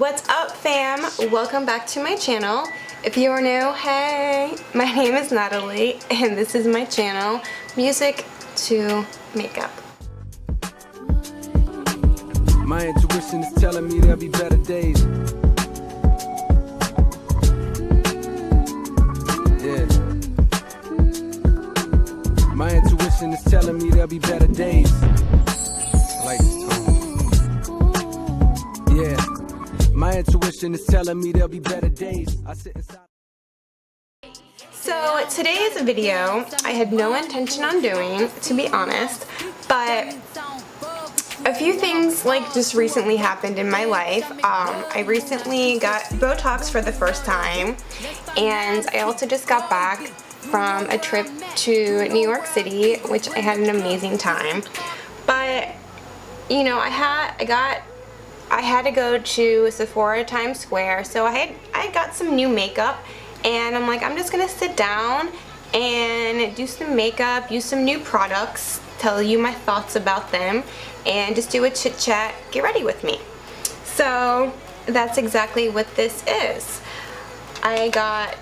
What's up, fam? Welcome back to my channel. If you are new, hey, my name is Natalie and this is my channel, Music to Makeup. My intuition is telling me there'll be better days. Yeah. My intuition is telling me there'll be better days. I like this tone. Yeah. My intuition is telling me there'll be better days. I sit inside. So today's video, I had no intention on doing, to be honest, but a few things like just recently happened in my life. I recently got Botox for the first time, and I also just got back from a trip to New York City, which I had an amazing time. But you know, I had to go to Sephora Times Square, so I got some new makeup, and I'm like, I'm just gonna sit down and do some makeup, use some new products, tell you my thoughts about them, and just do a chit chat, get ready with me. So that's exactly what this is. I got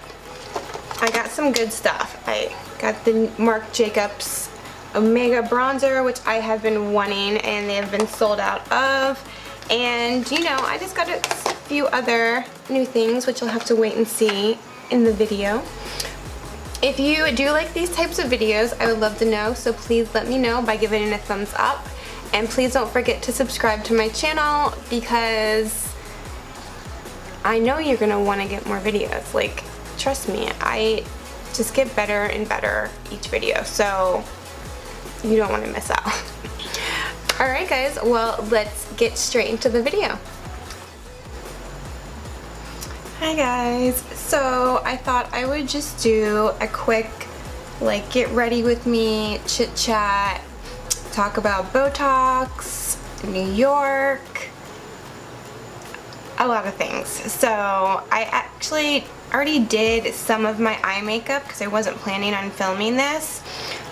some good stuff. I got the Marc Jacobs Omega bronzer, which I have been wanting and they have been sold out of. And you know, I just got a few other new things, which you'll have to wait and see in the video. If you do like these types of videos, I would love to know, so please let me know by giving it a thumbs up. And please don't forget to subscribe to my channel, because I know you're gonna want to get more videos. Like, trust me, I just get better and better each video, so you don't want to miss out. Alright guys, well, let's get straight into the video. Hi guys, so I thought I would just do a quick like get ready with me chit chat, talk about Botox, New York, a lot of things. So I actually already did some of my eye makeup because I wasn't planning on filming this.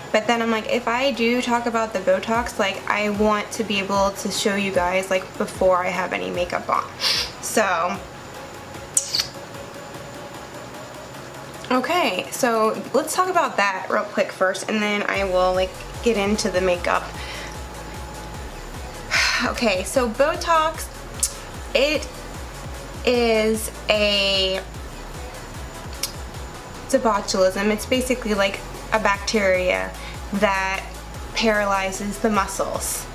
But then I'm like, if I do talk about the Botox, like I want to be able to show you guys like before I have any makeup on. So, okay, so let's talk about that real quick first, and then I will like get into the makeup. Okay, so Botox, it's botulism. It's basically like a bacteria that paralyzes the muscles.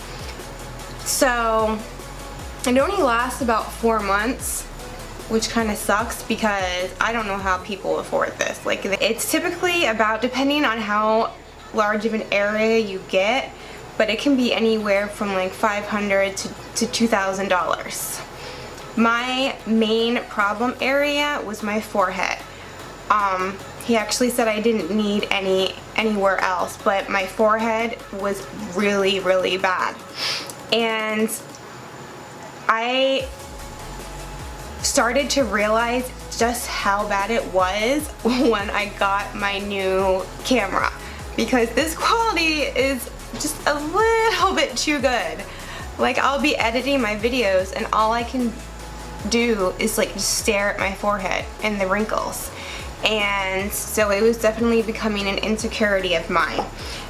So it only lasts about 4 months, which kind of sucks because I don't know how people afford this. Like, it's typically about, depending on how large of an area you get, but it can be anywhere from like $500 to $2,000. My main problem area was my forehead. He actually said I didn't need anywhere else, but my forehead was really, really bad. And I started to realize just how bad it was when I got my new camera, because this quality is just a little bit too good. Like, I'll be editing my videos and all I can do is like just stare at my forehead and the wrinkles. And so it was definitely becoming an insecurity of mine.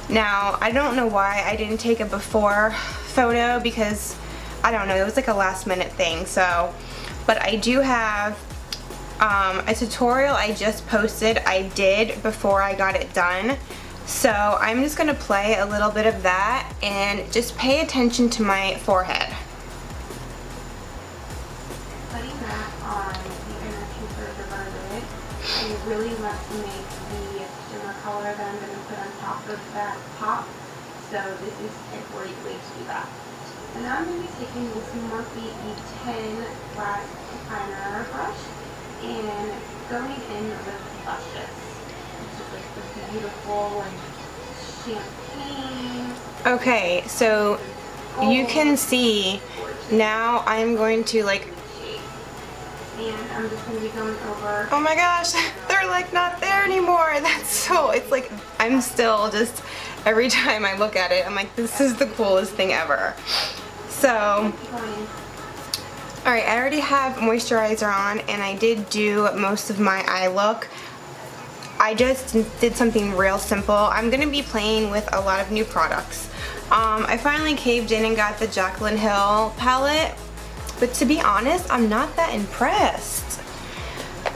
Now, I don't know why I didn't take a before photo, because I don't know, it was like a last minute thing. So, but I do have a tutorial I just posted I did before I got it done. So I'm just gonna play a little bit of that and just pay attention to my forehead. Putting that on the inner two-thirds of our lid, I really want to make the shimmer color that I'm going to put on top of that pop. So this is a great way to do that. And now I'm going to be taking this Morphe E10 flat liner brush and going in with blushes. This is like the beautiful like champagne. Okay, so you can see now I'm going to like, and I'm just going to be going over. Oh my gosh, they're like not there anymore. That's so, it's like, I'm still just, every time I look at it, I'm like, this is the coolest thing ever. So, Alright, I already have moisturizer on and I did do most of my eye look. I just did something real simple. I'm going to be playing with a lot of new products. I finally caved in and got the Jaclyn Hill palette, but to be honest, I'm not that impressed.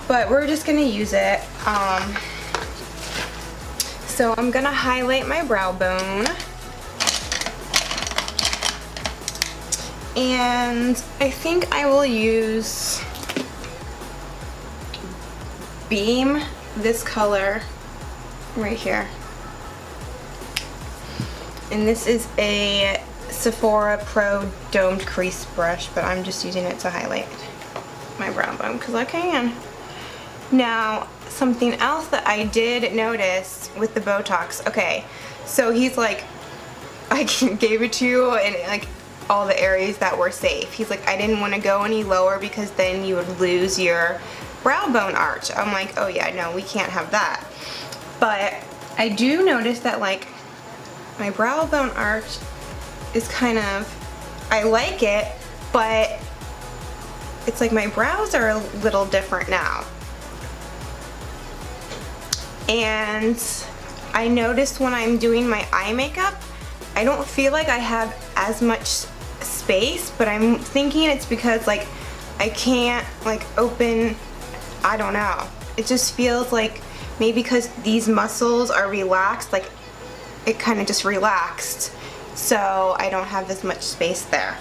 But we're just going to use it. So I'm going to highlight my brow bone. And I think I will use Beam, this color right here. And this is a Sephora Pro domed crease brush, but I'm just using it to highlight my brow bone because I can. Now, something else that I did notice with the Botox, okay, so he's like, I gave it to you and like all the areas that were safe. He's like, I didn't want to go any lower because then you would lose your brow bone arch. I'm like, oh yeah, no, we can't have that. But I do notice that like my brow bone arch is kind of, I like it, but it's like my brows are a little different now. And I noticed when I'm doing my eye makeup, I don't feel like I have as much space, but I'm thinking it's because like I can't like open, I don't know. It just feels like maybe because these muscles are relaxed, like it kind of just relaxed, so I don't have as much space there.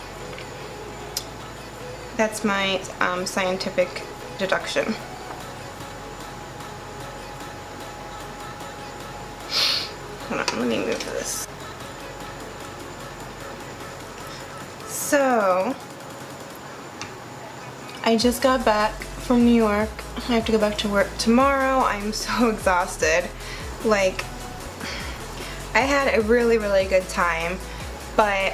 That's my scientific deduction. Hold on, let me move this. So, I just got back from New York. I have to go back to work tomorrow. I'm so exhausted. Like, I had a really, really good time, but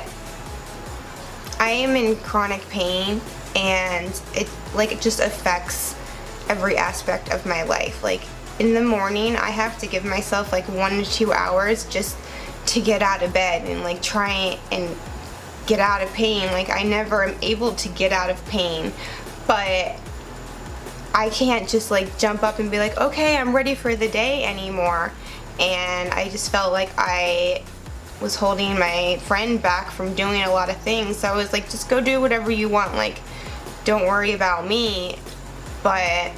I am in chronic pain and it just affects every aspect of my life. Like, in the morning, I have to give myself like 1 to 2 hours just to get out of bed and like try and get out of pain. Like, I never am able to get out of pain, but I can't just like jump up and be like, okay, I'm ready for the day anymore. And I just felt like I was holding my friend back from doing a lot of things. So I was like, just go do whatever you want, like don't worry about me. But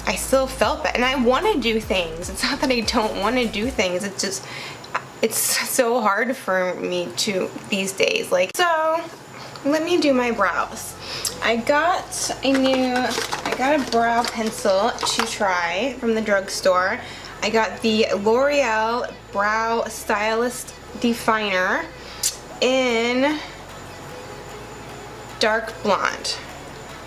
I still felt that, and I want to do things. It's not that I don't want to do things, it's just, it's so hard for me to these days. Like, so let me do my brows. I got a brow pencil to try from the drugstore. I got the L'Oreal Brow Stylist Definer in dark blonde.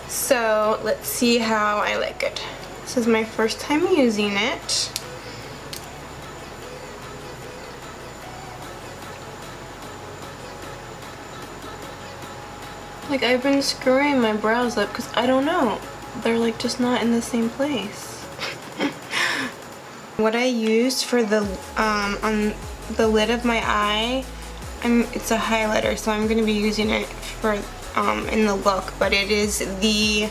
So let's see how I like it. This is my first time using it. Like, I've been screwing my brows up because I don't know. They're like just not in the same place. What I used for the on the lid of my eye, it's a highlighter, so I'm going to be using it for in the look, but it is the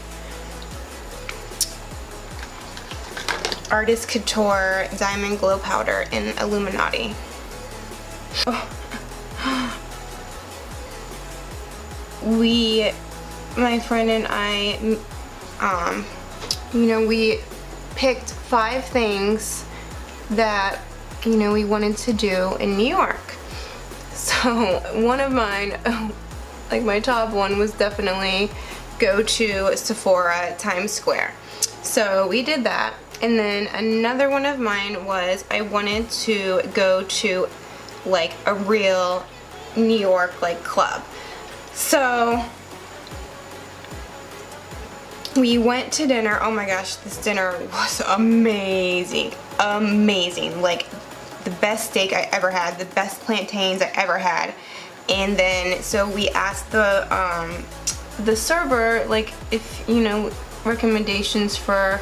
Artist Couture Diamond Glow Powder in Illuminati. Oh. My friend and I, you know, we picked 5 things that, you know, we wanted to do in New York. So one of mine, like my top one, was definitely go to Sephora Times Square. So we did that. And then another one of mine was I wanted to go to like a real New York like club. So we went to dinner. Oh my gosh, this dinner was amazing. Amazing. Like the best steak I ever had, the best plantains I ever had. And then so we asked the server, like, if, you know, recommendations for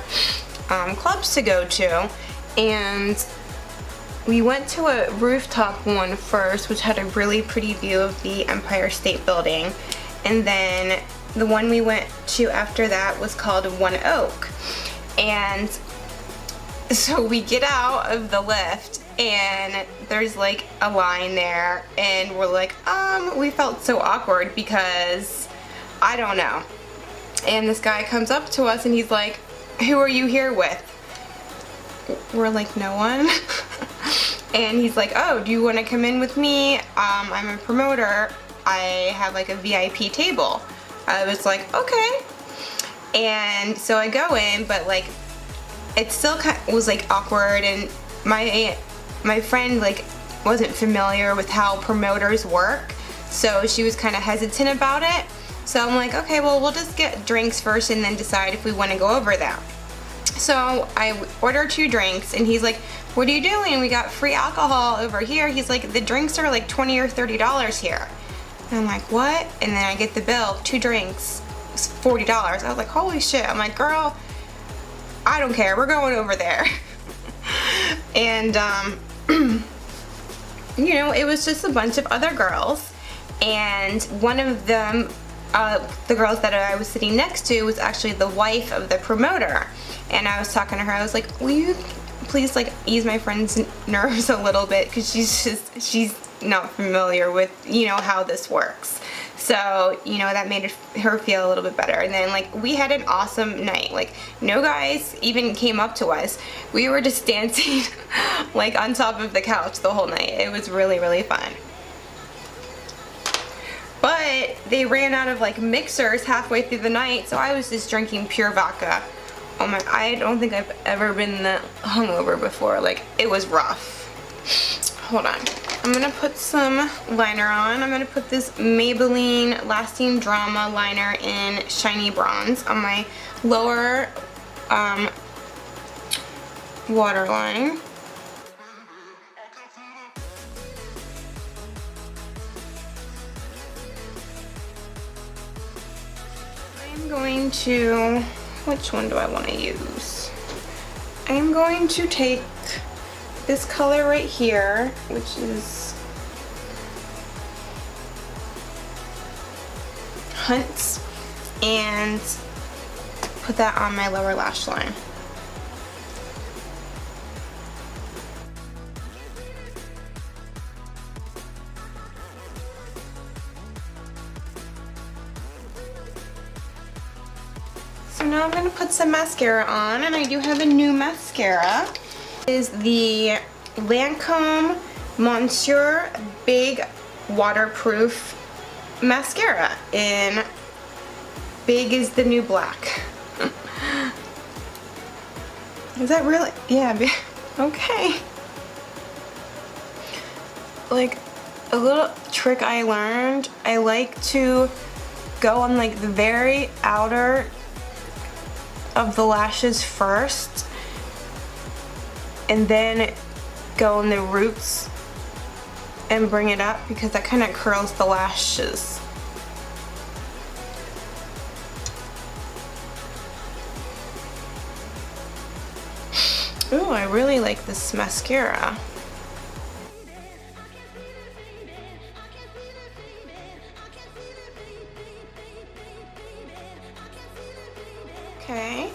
clubs to go to, and we went to a rooftop one first, which had a really pretty view of the Empire State Building, and then the one we went to after that was called One Oak. And so we get out of the lift and there's like a line there, and we're like, we felt so awkward because I don't know. And this guy comes up to us and he's like, who are you here with? We're like, no one. And he's like, oh, do you want to come in with me? I'm a promoter. I have like a VIP table. I was like, okay. And so I go in, but like it still kind of was like awkward, and my friend like wasn't familiar with how promoters work, so she was kind of hesitant about it. So I'm like, okay, well, we'll just get drinks first and then decide if we want to go over that. So I order 2 drinks and he's like, what are you doing? We got free alcohol over here. He's like, the drinks are like $20 or $30 here. And I'm like, what? And then I get the bill, 2 drinks, it's $40. I was like, holy shit. I'm like, girl, I don't care, we're going over there. And you know, it was just a bunch of other girls, and one of them, the girls that I was sitting next to, was actually the wife of the promoter. And I was talking to her, I was like, will you please like ease my friend's nerves a little bit, because she's not familiar with, you know, how this works. So, you know, that made her feel a little bit better. And then like we had an awesome night. Like no guys even came up to us. We were just dancing like on top of the couch the whole night. It was really, really fun. But they ran out of like mixers halfway through the night, so I was just drinking pure vodka. Oh my, I don't think I've ever been that hungover before. Like, it was rough. Hold on. I'm gonna put some liner on. I'm gonna put this Maybelline Lasting Drama liner in Shiny Bronze on my lower waterline. I'm going to, which one do I want to use? I'm going to take this color right here, which is Hunts, and put that on my lower lash line. So now I'm going to put some mascara on, and I do have a new mascara. Is the Lancome Monsieur Big Waterproof Mascara in Big is the New Black. Is that really? Yeah, okay. Like, a little trick I learned, I like to go on like the very outer of the lashes first, and then go in the roots and bring it up, because that kind of curls the lashes. Ooh, I really like this mascara. Okay.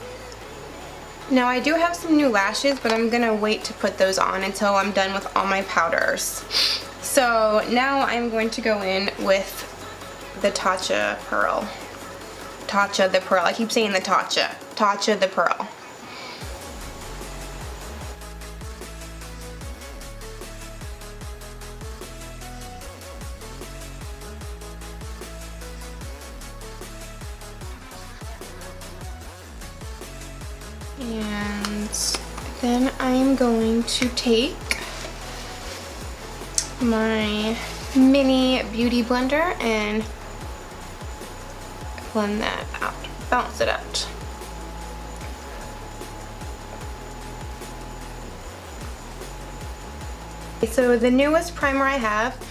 Now I do have some new lashes, but I'm gonna wait to put those on until I'm done with all my powders. So now I'm going to go in with the TATCHA Pearl. TATCHA the Pearl. I keep saying the TATCHA. TATCHA the Pearl. And then I'm going to take my mini beauty blender and blend that out, balance it out. So the newest primer I have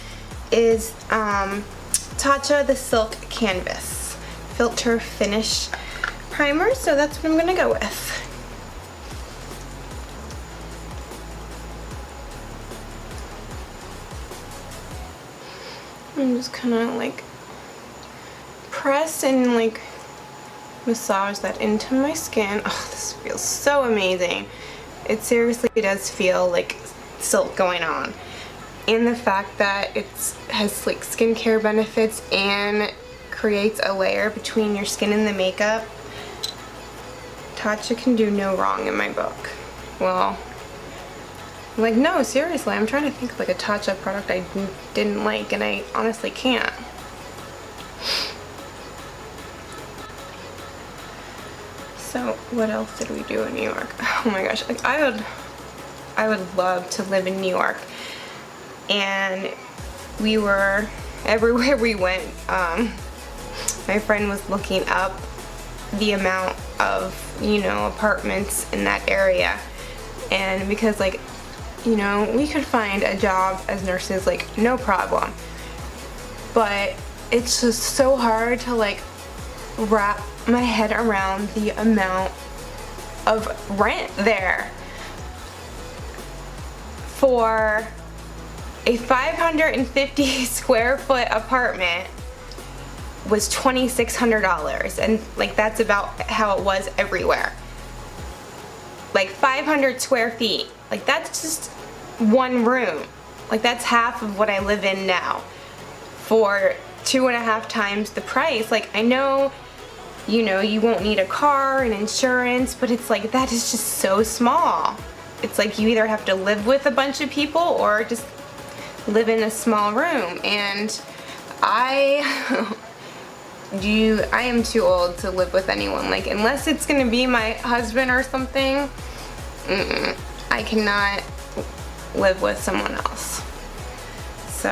is TATCHA the Silk Canvas Filter Finish Primer, so that's what I'm gonna go with. I'm just kind of like press and like massage that into my skin. Oh, this feels so amazing. It seriously does feel like silk going on. And the fact that it has like skincare benefits and creates a layer between your skin and the makeup. TATCHA can do no wrong in my book. Well, like, no, seriously, I'm trying to think of like a TATCHA product I didn't like, and I honestly can't. So what else did we do in New York? Oh my gosh, like I would love to live in New York. And we were, everywhere we went, my friend was looking up the amount of, you know, apartments in that area. And because, like, you know, we could find a job as nurses, like, no problem. But it's just so hard to, like, wrap my head around the amount of rent there. For a 550 square foot apartment was $2,600, and like that's about how it was everywhere. Like 500 square feet, like that's just one room. Like that's half of what I live in now for 2.5 times the price. Like I know, you know, you won't need a car and insurance, but it's like that is just so small. It's like you either have to live with a bunch of people or just live in a small room. And I am too old to live with anyone. Like unless it's gonna be my husband or something, I cannot live with someone else. So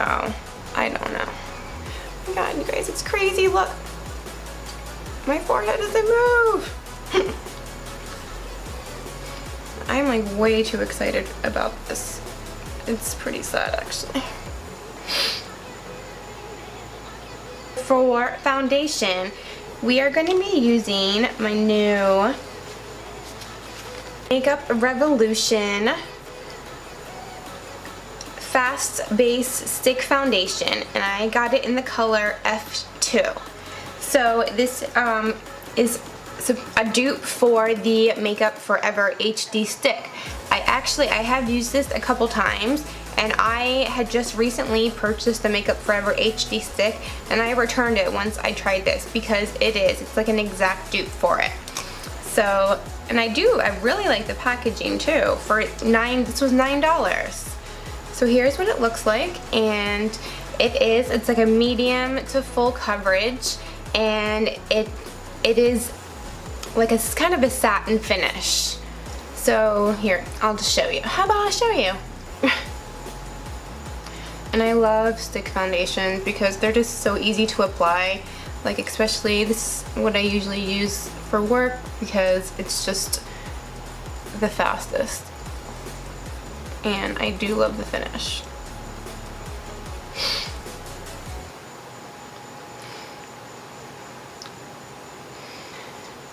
I don't know. Oh my god, you guys, it's crazy. Look, my forehead doesn't move. I'm like way too excited about this. It's pretty sad actually. For foundation, we are going to be using my new Makeup Revolution Fast Base Stick Foundation, and I got it in the color F2. So this is a dupe for the Makeup Forever HD stick. I have used this a couple times, and I had just recently purchased the Makeup Forever HD stick, and I returned it once I tried this because it's like an exact dupe for it. So, and I really like the packaging too. This was $9. So here's what it looks like, and it's like a medium to full coverage, and it is like it's kind of a satin finish. So here, I'll just show you. How about I show you? And I love stick foundations because they're just so easy to apply. Like especially this is what I usually use for work because it's just the fastest. And I do love the finish.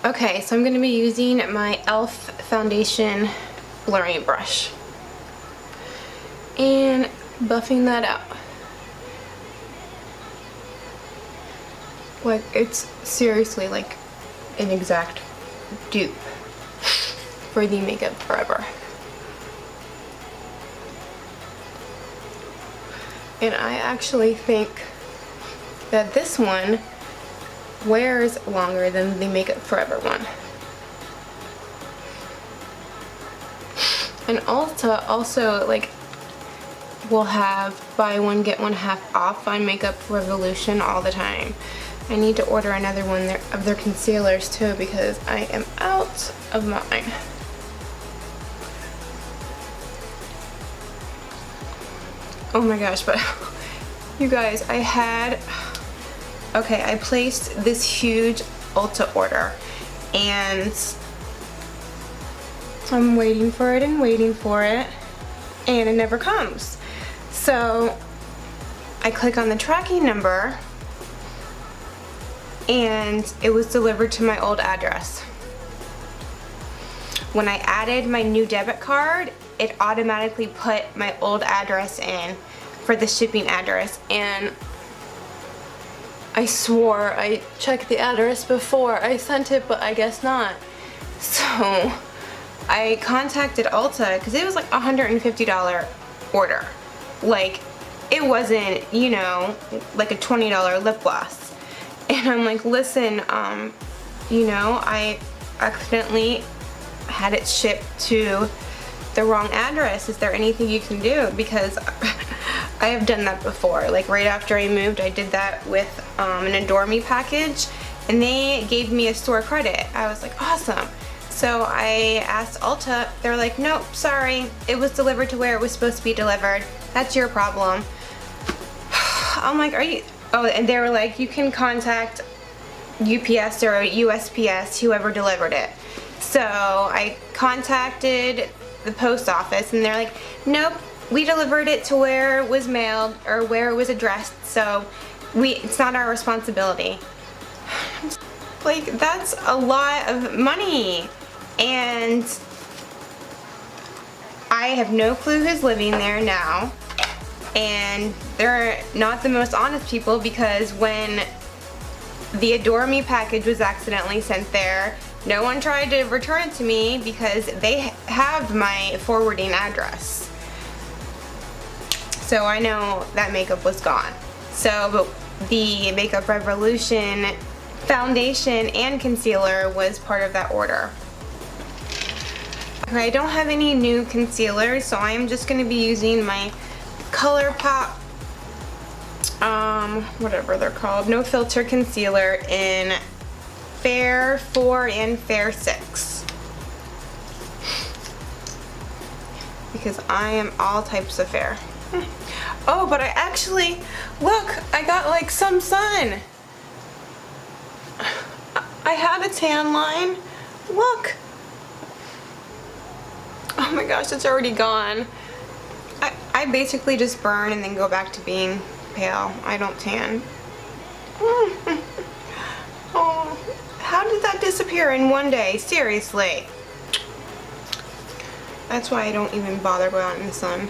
Okay, so I'm going to be using my e.l.f. foundation blurring brush and buffing that out. Like, it's seriously like an exact dupe for the Makeup Forever. And I actually think that this one wears longer than the Makeup Forever one. And also like we'll have buy one get one half off on Makeup Revolution all the time. I need to order another one of their concealers too because I am out of mine. Oh my gosh, but you guys, I placed this huge Ulta order and I'm waiting for it and it never comes. So I click on the tracking number and it was delivered to my old address. When I added my new debit card, it automatically put my old address in for the shipping address, and I swore I checked the address before I sent it, but I guess not. So I contacted Ulta because it was like a $150 order. Like, it wasn't, you know, like a $20 lip gloss. And I'm like, listen, you know, I accidentally had it shipped to the wrong address. Is there anything you can do? Because I have done that before. Like, right after I moved, I did that with an Adore Me package, and they gave me a store credit. I was like, awesome. So I asked Ulta. They're like, nope, sorry, it was delivered to where it was supposed to be delivered. That's your problem. I'm like, are you? Oh, and they were like, you can contact UPS or USPS, whoever delivered it. So I contacted the post office, and they're like, nope, we delivered it to where it was mailed or where it was addressed, so it's not our responsibility. Like, that's a lot of money, and I have no clue who's living there now, and they're not the most honest people, because when the Adore Me package was accidentally sent there, no one tried to return it to me because they have my forwarding address. So I know that makeup was gone. So, but the Makeup Revolution foundation and concealer was part of that order. Okay, I don't have any new concealers, so I am just going to be using my ColourPop, whatever they're called, No Filter Concealer in Fair 4 and Fair 6. Because I am all types of fair. Oh, but I actually, look, I got like some sun. I had a tan line. Look. Oh my gosh, it's already gone. I basically just burn and then go back to being pale. I don't tan. Oh, how did that disappear in one day? Seriously. That's why I don't even bother going out in the sun.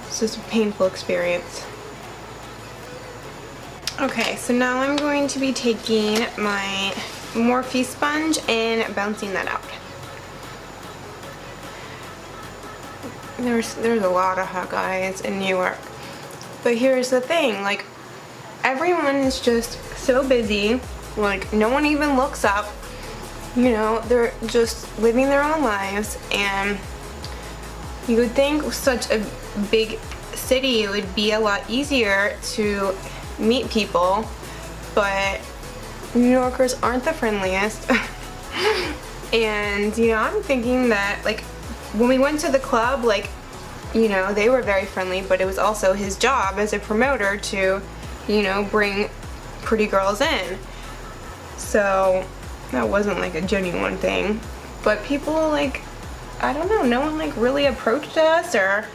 It's just a painful experience. Okay, so now I'm going to be taking my Morphe sponge and bouncing that out. There's a lot of hot guys in New York. But here's the thing, like, everyone is just so busy. Like, no one even looks up. You know, they're just living their own lives, and you would think with such a big city it would be a lot easier to meet people, but New Yorkers aren't the friendliest. And, you know, I'm thinking that, like, when we went to the club, like, you know, they were very friendly, but it was also his job as a promoter to, you know, bring pretty girls in. So that wasn't like a genuine thing. But people, like, I don't know, no one like really approached us or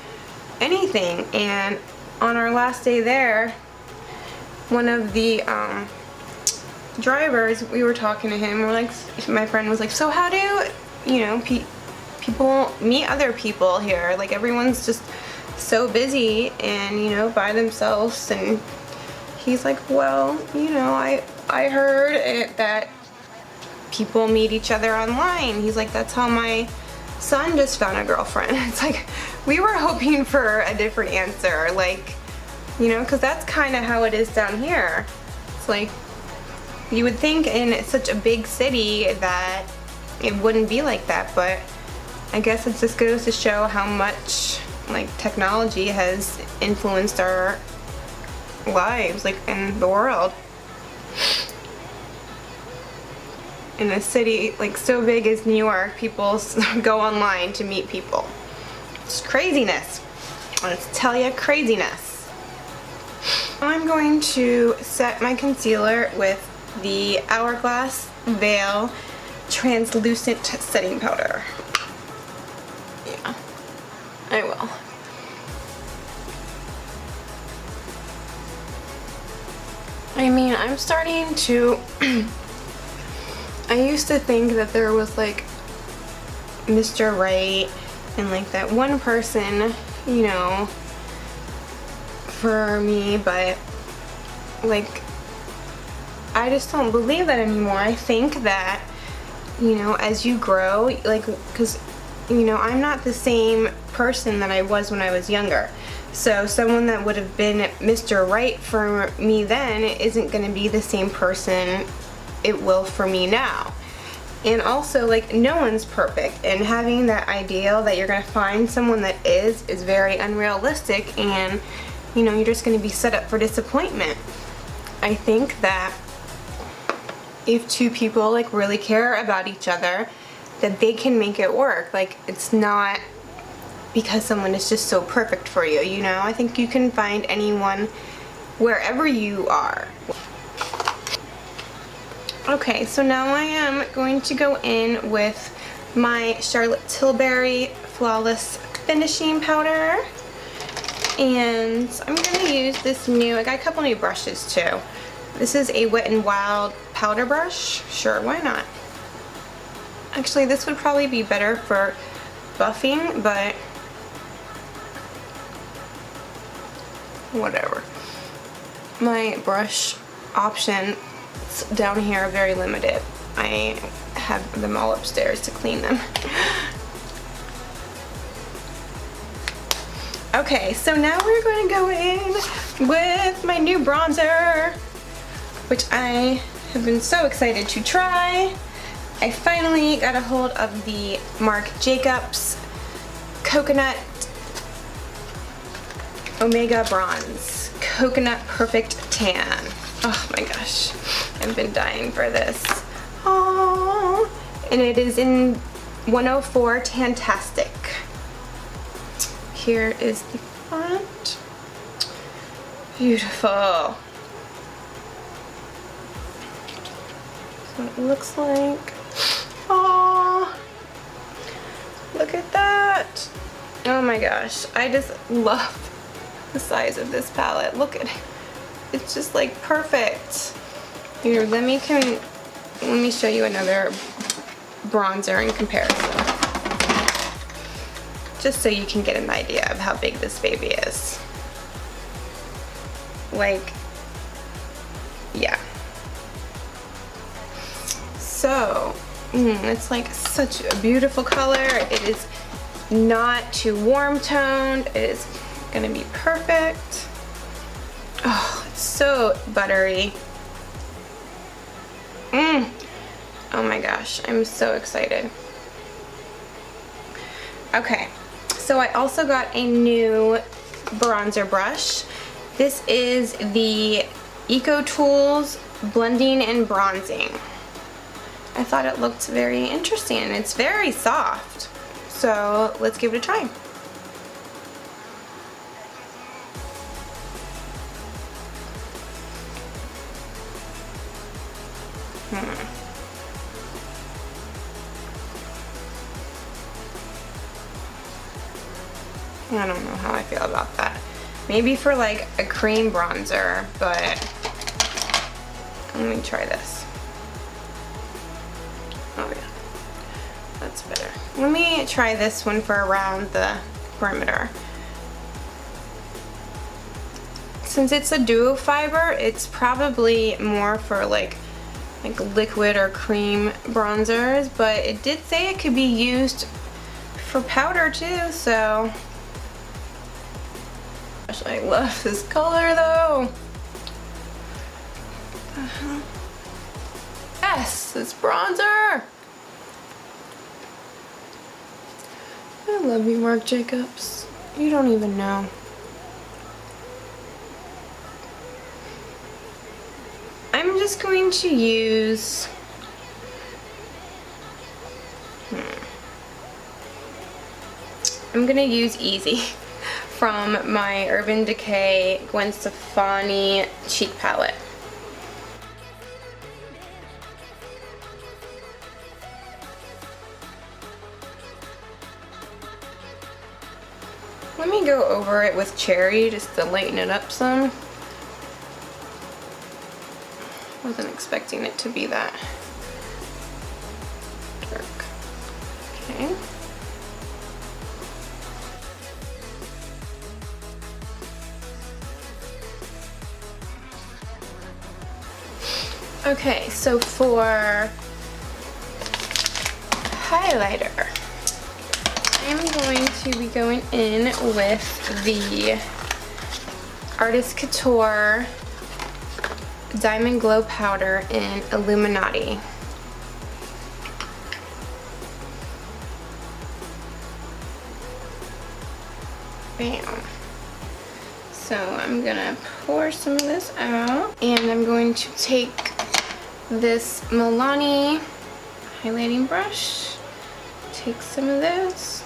anything. And on our last day there, one of the drivers, we were talking to him, we're like, my friend was like, so how do, you know, people meet other people here? Like, everyone's just so busy and, you know, by themselves. And he's like, well, you know, I heard that people meet each other online. He's like, that's how my son just found a girlfriend. It's like, we were hoping for a different answer, like, you know, because that's kind of how it is down here. It's like, you would think in such a big city that it wouldn't be like that, but I guess it just goes to show how much, like, technology has influenced our lives, like, in the world. In a city like so big as New York, people go online to meet people. It's craziness. Let's tell you, craziness. I'm going to set my concealer with the Hourglass Veil Translucent Setting Powder. Yeah, I will. I mean, I'm starting to I used to think that there was like Mr. Right and like that one person, you know, for me, but like I just don't believe that anymore. I think that, you know, as you grow, like, because, you know, I'm not the same person that I was when I was younger. So someone that would have been Mr. Right for me then isn't going to be the same person it will for me now. And also, like, no one's perfect, and having that ideal that you're going to find someone that is very unrealistic, and, you know, you're just going to be set up for disappointment. I think that if two people, like, really care about each other, that they can make it work. Like, it's not because someone is just so perfect for you, you know? I think you can find anyone wherever you are. Okay, so now I am going to go in with my Charlotte Tilbury Flawless Finishing Powder. And I'm going to use this new, I got a couple new brushes too. This is a Wet n Wild powder brush. Sure, why not? Actually, this would probably be better for buffing, but whatever. My brush options down here are very limited. I have them all upstairs to clean them. Okay, so now we're going to go in with my new bronzer, which I have been so excited to try. I finally got a hold of the Marc Jacobs Coconut Omega Bronze Coconut Perfect Tan. Oh my gosh, I've been dying for this. Aww. And it is in 104 TAN-TASTIC. Here is the front. Beautiful. So it looks like. Aww. Look at that. Oh my gosh, I just love the size of this palette. Look at it. It's just like perfect. Here, let me show you another bronzer in comparison. Just so you can get an idea of how big this baby is. Like, yeah. So, it's like such a beautiful color. It is not too warm toned. It is gonna be perfect. Oh, it's so buttery. Oh my gosh, I'm so excited. Okay, so I also got a new bronzer brush. This is the Eco Tools Blending and Bronzing. I thought it looked very interesting, and it's very soft. So let's give it a try. I don't know how I feel about that. Maybe for like a cream bronzer, but let me try this. Oh yeah, that's better. Let me try this one for around the perimeter. Since it's a duo fiber, it's probably more for like liquid or cream bronzers, but it did say it could be used for powder too, so gosh, I love this color though. Yes, this bronzer. I love you, Marc Jacobs. You don't even know. I'm just going to use I'm gonna use Easy from my Urban Decay Gwen Stefani cheek palette. Let me go over it with Cherry just to lighten it up some. Wasn't expecting it to be that dark. Okay. Okay, so for highlighter, I'm going to be going in with the Artist Couture Diamond Glow Powder in Illuminati. Bam. So I'm gonna pour some of this out, and I'm going to take this MILANI highlighting brush, take some of this,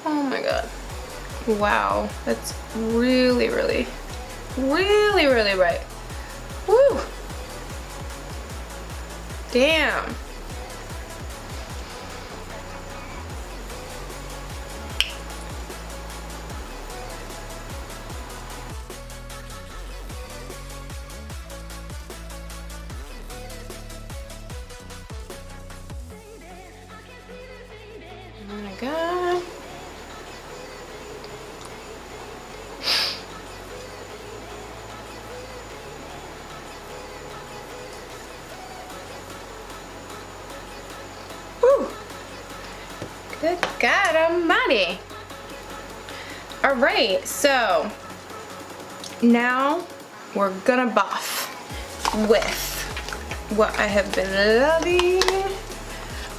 oh my god, wow, that's really bright. Woo! Damn. Oh my god. Good God almighty. Alright, so now we're gonna buff with what I have been loving.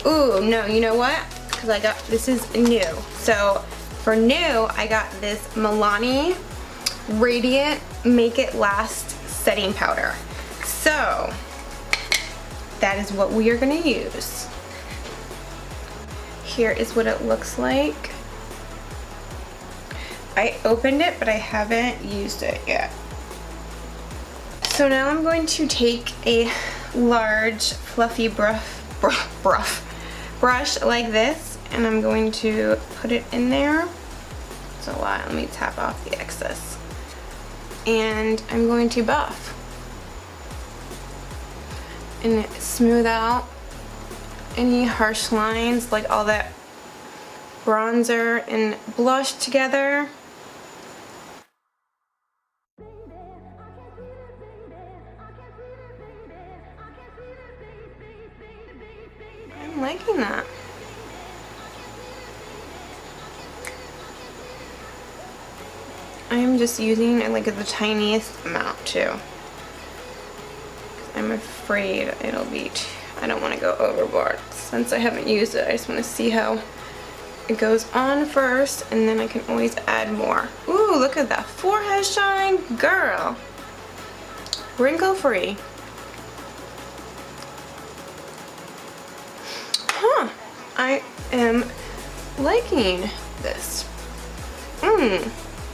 Ooh, no, you know what? Because I got, this is new. So for new, I got this MILANI Radiant Make It Last Setting Powder. So that is what we are gonna use. Here is what it looks like. I opened it, but I haven't used it yet. So now I'm going to take a large fluffy brush like this, and I'm going to put it in there. It's a lot. Let me tap off the excess. And I'm going to buff and smooth out any harsh lines, like all that bronzer and blush together. I'm liking that. I am just using like the tiniest amount too. I'm afraid it'll be I don't want to go overboard. Since I haven't used it, I just want to see how it goes on first, and then I can always add more. Ooh, look at that forehead shine, girl. Wrinkle free. Huh, I am liking this.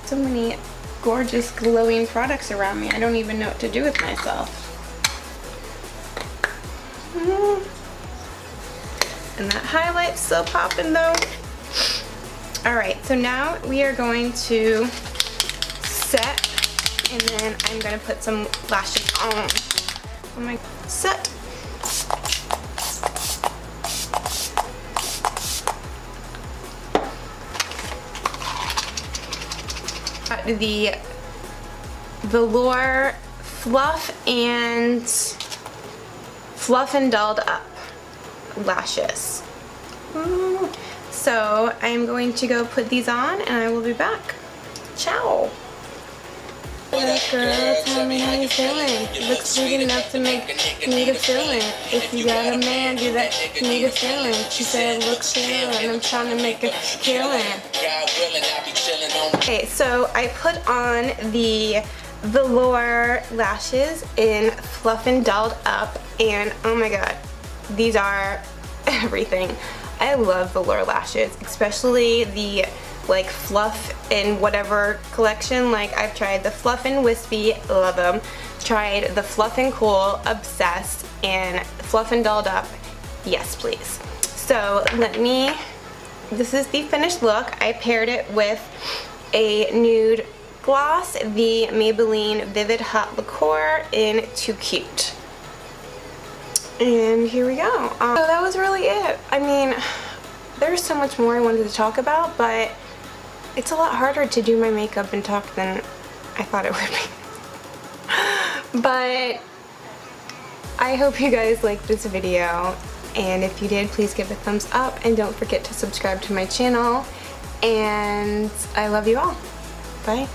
So many gorgeous glowing products around me. I don't even know what to do with myself. And that highlight's still popping though. Alright, so now we are going to set, and then I'm going to put some lashes on. Oh my, set. Got the VELOUR Fluff and Dolled Up lashes. Ooh. So I'm going to go put these on, and I will be back. Ciao. Girl, tell me how you feeling. Looks sweet enough to make me to feeling. If you got a man, do that me to feeling. She said, look chill, and I'm trying to make a killing. Okay, so I put on the VELOUR lashes in Fluff and Dolled Up, and oh my god, these are everything. I love VELOUR lashes, especially the like fluff and whatever collection. Like I've tried the fluff and wispy, love them. Tried the fluff and cool, obsessed, and fluff and dolled up, yes please. So this is the finished look. I paired it with a nude gloss, the Maybelline Vivid Hot Liqueur in Too Cute. And here we go. So that was really it. I mean, there's so much more I wanted to talk about, but it's a lot harder to do my makeup and talk than I thought it would be. But I hope you guys liked this video, and if you did, please give it a thumbs up and don't forget to subscribe to my channel, and I love you all. Bye.